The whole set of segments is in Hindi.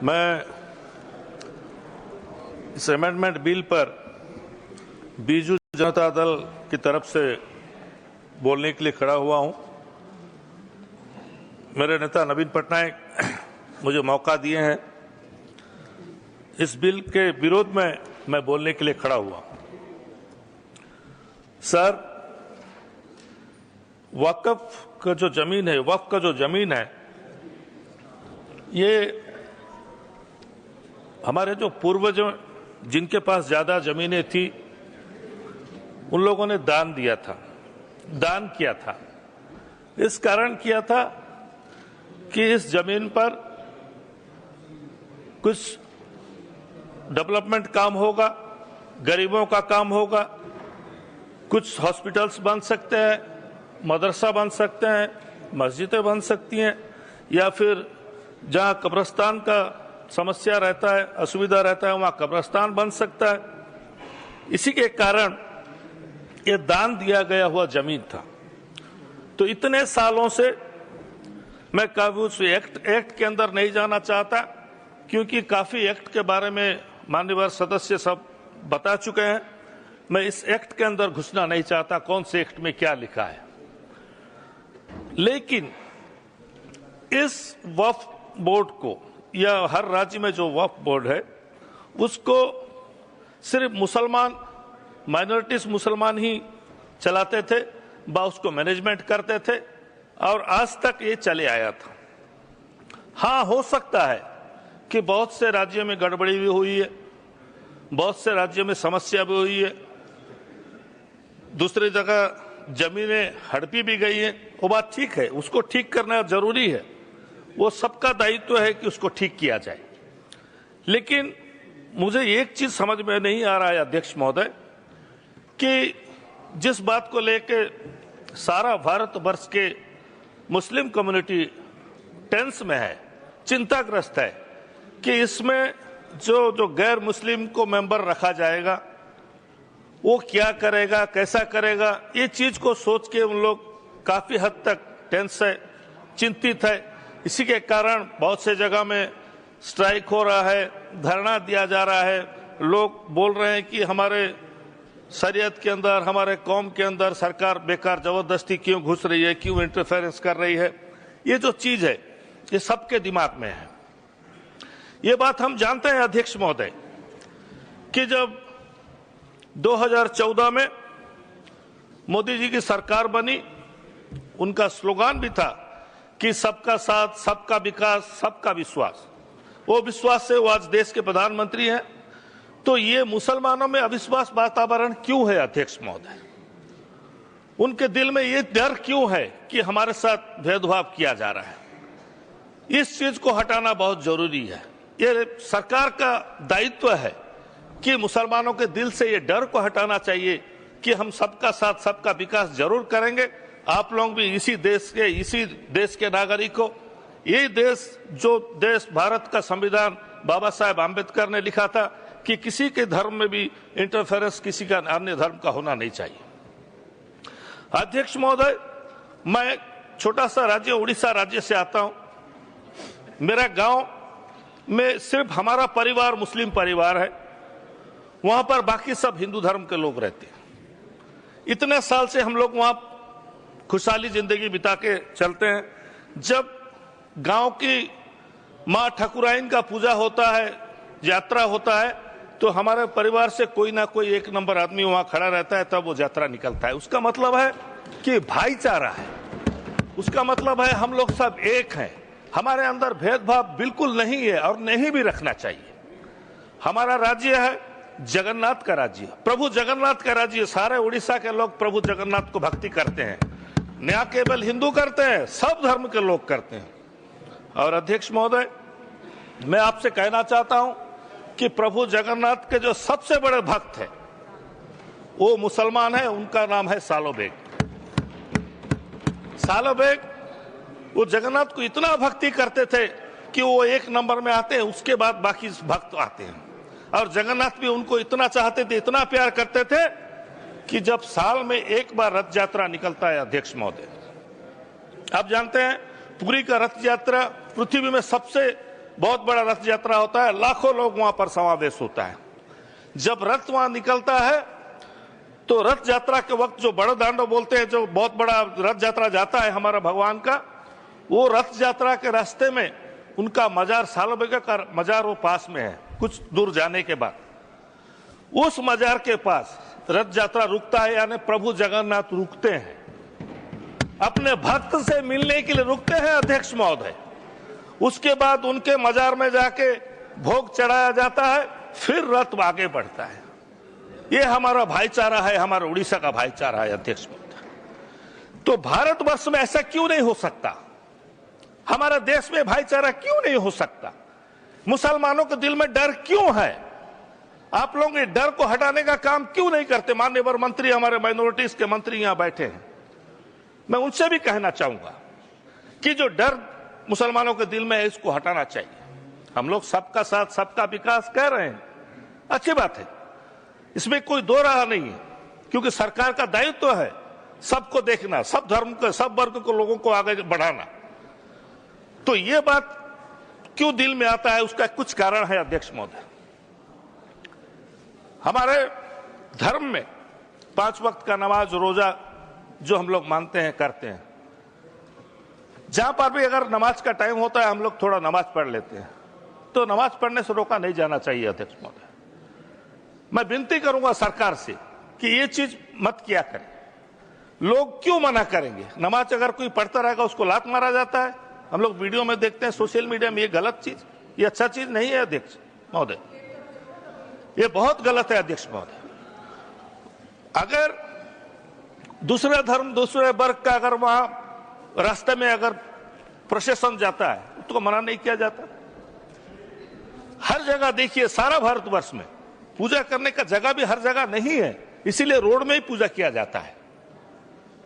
मैं इस अमेंडमेंट बिल पर बीजू जनता दल की तरफ से बोलने के लिए खड़ा हुआ हूं। मेरे नेता नवीन पटनायक मुझे मौका दिए हैं। इस बिल के विरोध में मैं बोलने के लिए खड़ा हुआ। सर, वक्फ का जो जमीन है, वक्फ का जो जमीन है, ये हमारे जो पूर्वजों जिनके पास ज्यादा जमीनें थी उन लोगों ने दान दिया था, दान किया था। इस कारण किया था कि इस जमीन पर कुछ डेवलपमेंट काम होगा, गरीबों का काम होगा, कुछ हॉस्पिटल्स बन सकते हैं, मदरसा बन सकते हैं, मस्जिदें बन सकती हैं, या फिर जहां कब्रिस्तान का समस्या रहता है, असुविधा रहता है, वहां कब्रिस्तान बन सकता है। इसी के कारण ये दान दिया गया हुआ जमीन था। तो इतने सालों से मैं कभी उस एक्ट के अंदर नहीं जाना चाहता, क्योंकि काफी एक्ट के बारे में माननीय सदस्य सब बता चुके हैं। मैं इस एक्ट के अंदर घुसना नहीं चाहता, कौन से एक्ट में क्या लिखा है। लेकिन इस वक्फ बोर्ड को, या हर राज्य में जो वक्फ बोर्ड है, उसको सिर्फ मुसलमान, माइनॉरिटीज मुसलमान ही चलाते थे, उसको मैनेजमेंट करते थे, और आज तक ये चले आया था। हाँ, हो सकता है कि बहुत से राज्यों में गड़बड़ी भी हुई है, बहुत से राज्यों में समस्या भी हुई है, दूसरी जगह जमीनें हड़पी भी गई हैं। वो बात ठीक है, उसको ठीक करना जरूरी है, वो सबका दायित्व है कि उसको ठीक किया जाए। लेकिन मुझे एक चीज समझ में नहीं आ रहा है अध्यक्ष महोदय, कि जिस बात को लेके सारा भारतवर्ष के मुस्लिम कम्युनिटी टेंस में है, चिंताग्रस्त है, कि इसमें जो गैर मुस्लिम को मेंबर रखा जाएगा, वो क्या करेगा, कैसा करेगा, ये चीज को सोच के उन लोग काफी हद तक टेंस है, चिंतित है। इसी के कारण बहुत से जगह में स्ट्राइक हो रहा है, धरना दिया जा रहा है। लोग बोल रहे हैं कि हमारे शरीयत के अंदर, हमारे कौम के अंदर सरकार बेकार जबरदस्ती क्यों घुस रही है, क्यों इंटरफेरेंस कर रही है। ये जो चीज है, ये सबके दिमाग में है। ये बात हम जानते हैं अध्यक्ष महोदय, कि जब 2014 में मोदी जी की सरकार बनी, उनका स्लोगन भी था कि सबका साथ, सबका विकास, सबका विश्वास। वो विश्वास से वो आज देश के प्रधानमंत्री हैं। तो ये मुसलमानों में अविश्वास वातावरण क्यों है अध्यक्ष महोदय? उनके दिल में ये डर क्यों है कि हमारे साथ भेदभाव किया जा रहा है? इस चीज को हटाना बहुत जरूरी है। ये सरकार का दायित्व है कि मुसलमानों के दिल से ये डर को हटाना चाहिए कि हम सबका साथ, सबका विकास जरूर करेंगे। आप लोग भी इसी देश के नागरिक हो। ये देश, जो देश भारत का संविधान बाबा साहेब आम्बेडकर ने लिखा था कि किसी के धर्म में भी इंटरफेरेंस किसी का अन्य धर्म का होना नहीं चाहिए। अध्यक्ष महोदय, मैं छोटा सा राज्य उड़ीसा राज्य से आता हूं। मेरा गांव में सिर्फ हमारा परिवार मुस्लिम परिवार है, वहां पर बाकी सब हिंदू धर्म के लोग रहते हैं। इतने साल से हम लोग वहां खुशहाली जिंदगी बिता के चलते हैं। जब गांव की मां ठकुराइन का पूजा होता है, यात्रा होता है, तो हमारे परिवार से कोई ना कोई एक नंबर आदमी वहां खड़ा रहता है, तब वो यात्रा निकलता है। उसका मतलब है कि भाईचारा है, उसका मतलब है हम लोग सब एक हैं। हमारे अंदर भेदभाव बिल्कुल नहीं है और नहीं भी रखना चाहिए। हमारा राज्य है जगन्नाथ का राज्य, प्रभु जगन्नाथ का राज्य। सारे उड़ीसा के लोग प्रभु जगन्नाथ को भक्ति करते हैं, न केवल हिंदू करते हैं, सब धर्म के लोग करते हैं। और अध्यक्ष महोदय, मैं आपसे कहना चाहता हूं कि प्रभु जगन्नाथ के जो सबसे बड़े भक्त हैं वो मुसलमान है, उनका नाम है सालोबेग। सालोबेग वो जगन्नाथ को इतना भक्ति करते थे कि वो एक नंबर में आते हैं, उसके बाद बाकी भक्त आते हैं। और जगन्नाथ भी उनको इतना चाहते थे, इतना प्यार करते थे कि जब साल में एक बार रथ यात्रा निकलता है अध्यक्ष महोदय, आप जानते हैं पुरी का रथ यात्रा पृथ्वी में सबसे बहुत बड़ा रथ यात्रा होता है, लाखों लोग वहां पर समावेश होता है। जब रथ वहां निकलता है तो रथ यात्रा के वक्त जो बड़ा दांडो बोलते हैं, जो बहुत बड़ा रथ यात्रा जाता है हमारा भगवान का, वो रथ यात्रा के रास्ते में उनका मजार सालोबेगा का मजार वो पास में है। कुछ दूर जाने के बाद उस मजार के पास रथ यात्रा रुकता है, यानी प्रभु जगन्नाथ रुकते हैं, अपने भक्त से मिलने के लिए रुकते हैं अध्यक्ष महोदय। उसके बाद उनके मजार में जाके भोग चढ़ाया जाता है, फिर रथ आगे बढ़ता है। ये हमारा भाईचारा है, हमारा उड़ीसा का भाईचारा है अध्यक्ष महोदय। तो भारतवर्ष में ऐसा क्यों नहीं हो सकता? हमारा देश में भाईचारा क्यों नहीं हो सकता? मुसलमानों के दिल में डर क्यों है? आप लोग इस डर को हटाने का काम क्यों नहीं करते? माननीय मंत्री, हमारे माइनॉरिटीज के मंत्री यहां बैठे हैं, मैं उनसे भी कहना चाहूंगा कि जो डर मुसलमानों के दिल में है, इसको हटाना चाहिए। हम लोग सबका साथ सबका विकास कह रहे हैं, अच्छी बात है, इसमें कोई दो राह नहीं है, क्योंकि सरकार का दायित्व है सबको देखना, सब धर्म के, सब वर्ग को, लोगों को आगे बढ़ाना। तो ये बात क्यों दिल में आता है, उसका कुछ कारण है अध्यक्ष महोदय। हमारे धर्म में 5 वक्त का नमाज रोजा जो हम लोग मानते हैं, करते हैं, जहां पर भी अगर नमाज का टाइम होता है हम लोग थोड़ा नमाज पढ़ लेते हैं, तो नमाज पढ़ने से रोका नहीं जाना चाहिए अध्यक्ष महोदय। मैं विनती करूंगा सरकार से कि ये चीज मत किया करें। लोग क्यों मना करेंगे? नमाज अगर कोई पढ़ता रहेगा उसको लात मारा जाता है, हम लोग वीडियो में देखते हैं, सोशल मीडिया में। ये गलत चीज, ये अच्छा चीज नहीं है अध्यक्ष महोदय, ये बहुत गलत है अध्यक्ष महोदय। अगर दूसरे धर्म, दूसरे वर्ग का अगर वहां रास्ते में अगर प्रोसेशन जाता है तो मना नहीं किया जाता। हर जगह देखिए, सारा भारतवर्ष में पूजा करने का जगह भी हर जगह नहीं है, इसीलिए रोड में ही पूजा किया जाता है।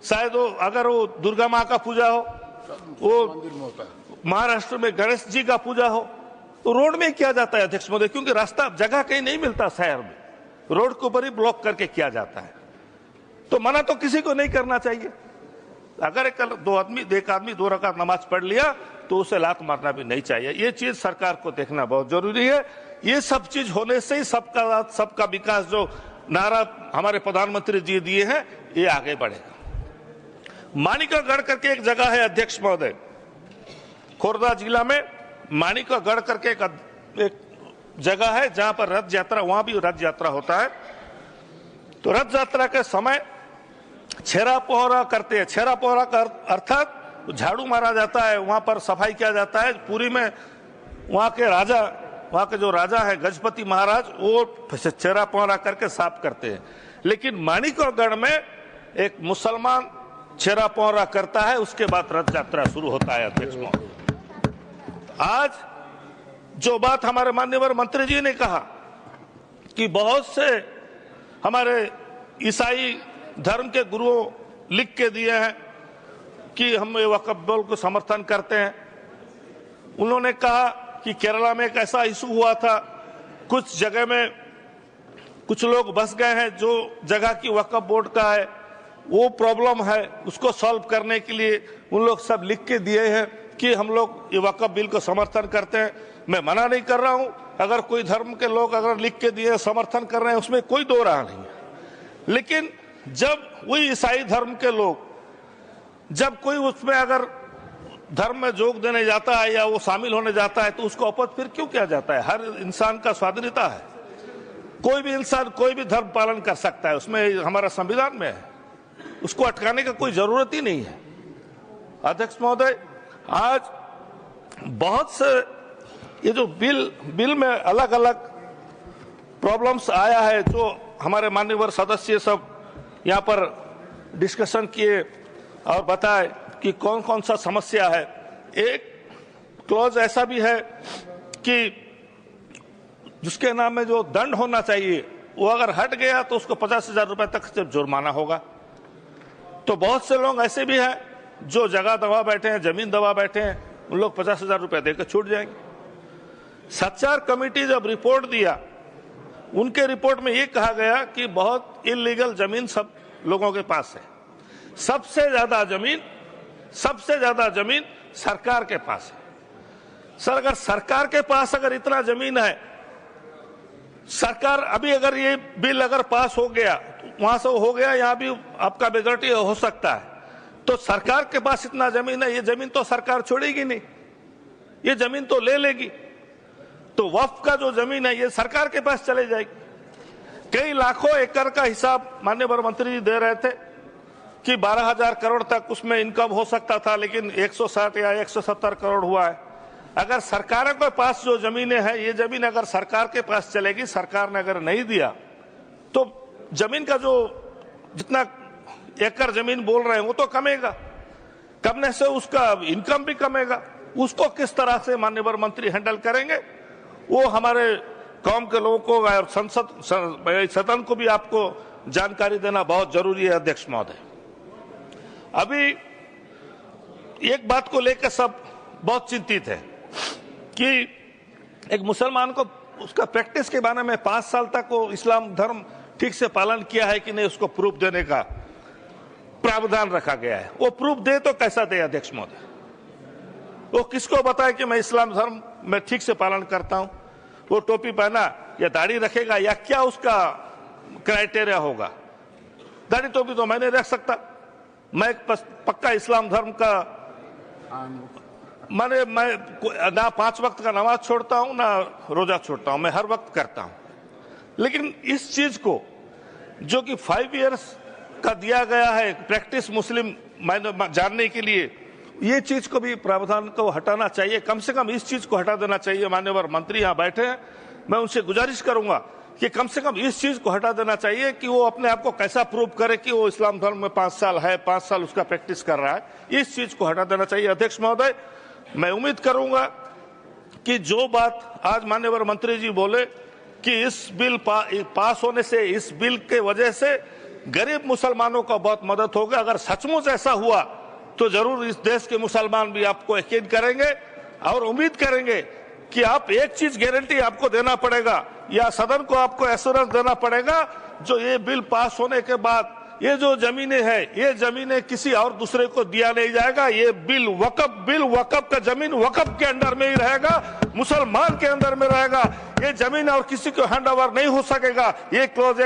शायद वो अगर वो दुर्गा माँ का पूजा हो, वो महाराष्ट्र में गणेश जी का पूजा हो, तो रोड में ही किया जाता है अध्यक्ष महोदय, क्योंकि रास्ता जगह कहीं नहीं मिलता शहर में, रोड के ऊपर ही ब्लॉक करके किया जाता है। तो मना तो किसी को नहीं करना चाहिए। अगर एक आदमी 2 रकात नमाज पढ़ लिया तो उसे लात मारना भी नहीं चाहिए। ये चीज सरकार को देखना बहुत जरूरी है। ये सब चीज होने से ही सबका साथ सबका विकास जो नारा हमारे प्रधानमंत्री जी दिए हैं, ये आगे बढ़ेगा। माणिकागढ़ करके एक जगह है अध्यक्ष महोदय, खोर्धा जिला में माणिकागढ़ करके एक जगह है जहां पर रथ यात्रा, वहां भी रथ यात्रा होता है। तो रथ यात्रा के समय छेरा पोहरा करते हैं। छेरा पोहरा का अर्थात झाड़ू मारा जाता है, वहां पर सफाई किया जाता है पूरी में। वहां के जो राजा है गजपति महाराज, वो छेरा पोहरा करके साफ करते हैं। लेकिन माणिकागढ़ में एक मुसलमान छेरा पोहरा करता है, उसके बाद रथ यात्रा शुरू होता है अध्यक्ष महोदय। आज जो बात हमारे माननीय मंत्री जी ने कहा कि बहुत से हमारे ईसाई धर्म के गुरुओं लिख के दिए हैं कि हम वक्फ बोर्ड को समर्थन करते हैं। उन्होंने कहा कि केरला में एक ऐसा इशू हुआ था, कुछ जगह में कुछ लोग बस गए हैं, जो जगह की वक्फ बोर्ड का है वो प्रॉब्लम है, उसको सॉल्व करने के लिए उन लोग सब लिख के दिए हैं कि हम लोग ये वक्फ बिल को समर्थन करते हैं। मैं मना नहीं कर रहा हूं, अगर कोई धर्म के लोग अगर लिख के दिए समर्थन कर रहे हैं, उसमें कोई दो राह नहीं है। लेकिन जब वही ईसाई धर्म के लोग, जब कोई उसमें अगर धर्म में जोग देने जाता है या वो शामिल होने जाता है, तो उसको अपत फिर क्यों किया जाता है? हर इंसान का स्वाधीनता है, कोई भी इंसान कोई भी धर्म पालन कर सकता है, उसमें हमारा संविधान में है, उसको अटकाने का कोई जरूरत ही नहीं है। अध्यक्ष महोदय, आज बहुत से ये जो बिल में अलग अलग प्रॉब्लम्स आया है, जो हमारे माननीय सदस्य सब यहाँ पर डिस्कशन किए और बताए कि कौन कौन सा समस्या है। एक क्लॉज ऐसा भी है कि जिसके नाम में जो दंड होना चाहिए वो अगर हट गया तो उसको 50,000 रुपए तक जुर्माना होगा। तो बहुत से लोग ऐसे भी हैं जो जगह दबा बैठे हैं, जमीन दबा बैठे हैं, उन लोग 50,000 रुपए देकर छूट जाएंगे। सच्चार कमेटी जब रिपोर्ट दिया, उनके रिपोर्ट में ये कहा गया कि बहुत इलीगल जमीन सब लोगों के पास है। सबसे ज्यादा जमीन सरकार के पास है। सर अगर सरकार के पास अगर इतना जमीन है, सरकार अभी अगर ये बिल अगर पास हो गया तो वहां से हो गया, यहां भी आपका मेजोरिटी हो सकता है, तो सरकार के पास इतना जमीन है, ये जमीन तो सरकार छोड़ेगी नहीं, ये जमीन तो ले लेगी। तो वक्फ का जो जमीन है ये सरकार के पास चले जाएगी। कई लाखों एकड़ का हिसाब माननीय वन मंत्री जी दे रहे थे कि 12,000 करोड़ तक उसमें इनकम हो सकता था, लेकिन 160 या 170 करोड़ हुआ है। अगर सरकारों के पास जो जमीनें हैं, ये जमीन अगर सरकार के पास चलेगी, सरकार ने अगर नहीं दिया तो जमीन का जो जितना एकड़ जमीन बोल रहे हैं वो तो कमेगा, कमने से उसका इनकम भी कमेगा। उसको किस तरह से माननीय वन मंत्री हैंडल करेंगे, वो हमारे कौम के लोगों को और सदन को भी आपको जानकारी देना बहुत जरूरी है। अध्यक्ष महोदय, अभी एक बात को लेकर सब बहुत चिंतित है कि एक मुसलमान को उसका प्रैक्टिस के बारे में 5 साल तक वो इस्लाम धर्म ठीक से पालन किया है कि नहीं, उसको प्रूफ देने का प्रावधान रखा गया है। वो प्रूफ दे तो कैसा दे अध्यक्ष महोदय, वो किसको बताए कि मैं इस्लाम धर्म में ठीक से पालन करता हूं? वो टोपी पहना या दाढ़ी रखेगा या क्या उसका क्राइटेरिया होगा? दाढ़ी टोपी तो मैं नहीं रख सकता, मैं पक्का इस्लाम धर्म का मैं ना 5 वक्त का नमाज छोड़ता हूं ना रोजा छोड़ता हूं, मैं हर वक्त करता हूं। लेकिन इस चीज को जो कि 5 इयर्स का दिया गया है प्रैक्टिस मुस्लिम जानने के लिए, ये चीज को भी प्रावधान को हटाना चाहिए, कम से कम इस चीज को हटा देना चाहिए। माननीय मंत्री यहाँ बैठे हैं, मैं उनसे गुजारिश करूंगा कि कम से कम इस चीज को हटा देना चाहिए कि वो अपने आप को कैसा प्रूव करे कि वो इस्लाम धर्म में 5 साल है, 5 साल उसका प्रैक्टिस कर रहा है, इस चीज को हटा देना चाहिए। अध्यक्ष महोदय, मैं उम्मीद करूंगा कि जो बात आज माननीय मंत्री जी बोले कि इस बिल पास होने से, इस बिल के वजह से गरीब मुसलमानों को बहुत मदद होगी। अगर सचमुच ऐसा हुआ तो जरूर इस देश के मुसलमान भी आपको यकीन करेंगे और उम्मीद करेंगे कि आप एक चीज गारंटी आपको देना पड़ेगा या सदन को आपको एश्योरेंस देना पड़ेगा, जो ये बिल पास होने के बाद ये जो जमीनें हैं, ये जमीनें किसी और दूसरे को दिया नहीं जाएगा। ये बिल वक़्फ़ का जमीन वक़्फ़ के अंडर में ही रहेगा, मुसलमान के अंदर में रहेगा। ये जमीन और किसी को हैंड ओवर नहीं हो सकेगा। ये क्लॉज